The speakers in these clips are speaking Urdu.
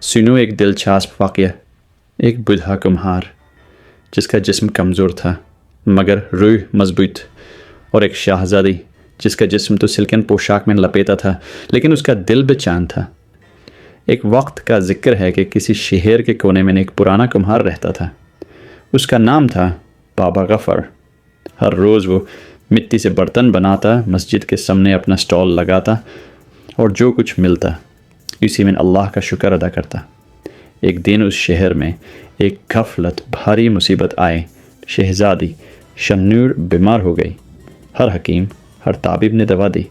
سنو ایک دلچسپ واقعہ۔ ایک بوڑھا کمہار جس کا جسم کمزور تھا مگر روح مضبوط، اور ایک شہزادی جس کا جسم تو سلکن پوشاک میں لپیٹا تھا لیکن اس کا دل بے چین تھا۔ ایک وقت کا ذکر ہے کہ کسی شہر کے کونے میں ایک پرانا کمہار رہتا تھا۔ اس کا نام تھا بابا غفر۔ ہر روز وہ مٹی سے برتن بناتا، مسجد کے سامنے اپنا سٹال لگاتا اور جو کچھ ملتا اسی میں اللہ کا شکر ادا کرتا۔ ایک دن اس شہر میں ایک غفلت بھاری مصیبت آئے۔ شہزادی شنور بیمار ہو گئی۔ ہر حکیم، ہر طبیب نے دوا دی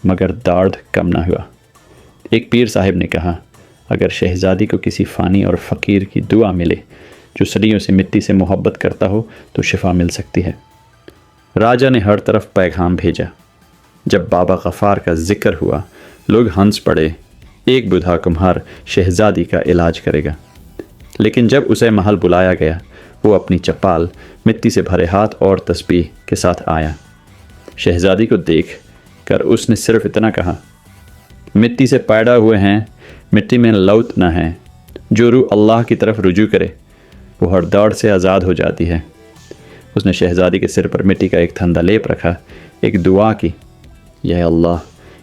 مگر درد کم نہ ہوا۔ ایک پیر صاحب نے کہا، اگر شہزادی کو کسی فانی اور فقیر کی دعا ملے جو صدیوں سے مٹی سے محبت کرتا ہو تو شفا مل سکتی ہے۔ راجہ نے ہر طرف پیغام بھیجا۔ جب بابا غفار کا ذکر ہوا لوگ ہنس پڑے۔ ایک بوڑھا کمہار شہزادی کا علاج کرے گا، لیکن جب اسے محل بلایا گیا وہ اپنی چپال، مٹی سے بھرے ہاتھ اور تسبیح کے ساتھ آیا۔ شہزادی کو دیکھ کر اس نے صرف اتنا کہا، مٹی سے پیدا ہوئے ہیں، مٹی میں لوٹنا ہے۔ جو روح اللہ کی طرف رجوع کرے وہ ہر دوڑ سے آزاد ہو جاتی ہے۔ اس نے شہزادی کے سر پر مٹی کا ایک تھندا لیپ رکھا، ایک دعا کی، یا اللہ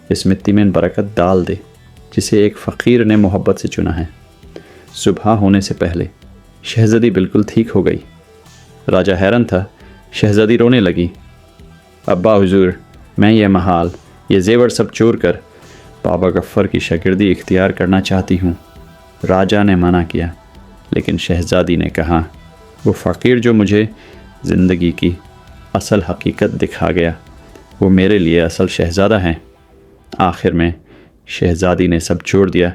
اس مٹی میں برکت ڈال دے جسے ایک فقیر نے محبت سے چنا ہے۔ صبح ہونے سے پہلے شہزادی بالکل ٹھیک ہو گئی۔ راجہ حیران تھا۔ شہزادی رونے لگی، ابا حضور، میں یہ محال، یہ زیور سب چور کر بابا غفر کی شاگردی اختیار کرنا چاہتی ہوں۔ راجہ نے منع کیا لیکن شہزادی نے کہا، وہ فقیر جو مجھے زندگی کی اصل حقیقت دکھا گیا وہ میرے لیے اصل شہزادہ ہیں۔ آخر میں شہزادی نے سب چھوڑ دیا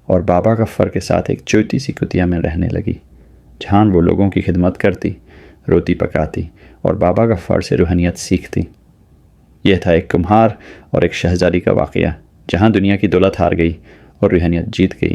اور بابا غفر کے ساتھ ایک چھوٹی سی کٹیا میں رہنے لگی، جہاں وہ لوگوں کی خدمت کرتی، روٹی پکاتی اور بابا غفر سے روحانیت سیکھتی۔ یہ تھا ایک کمہار اور ایک شہزادی کا واقعہ، جہاں دنیا کی دولت ہار گئی اور روحانیت جیت گئی۔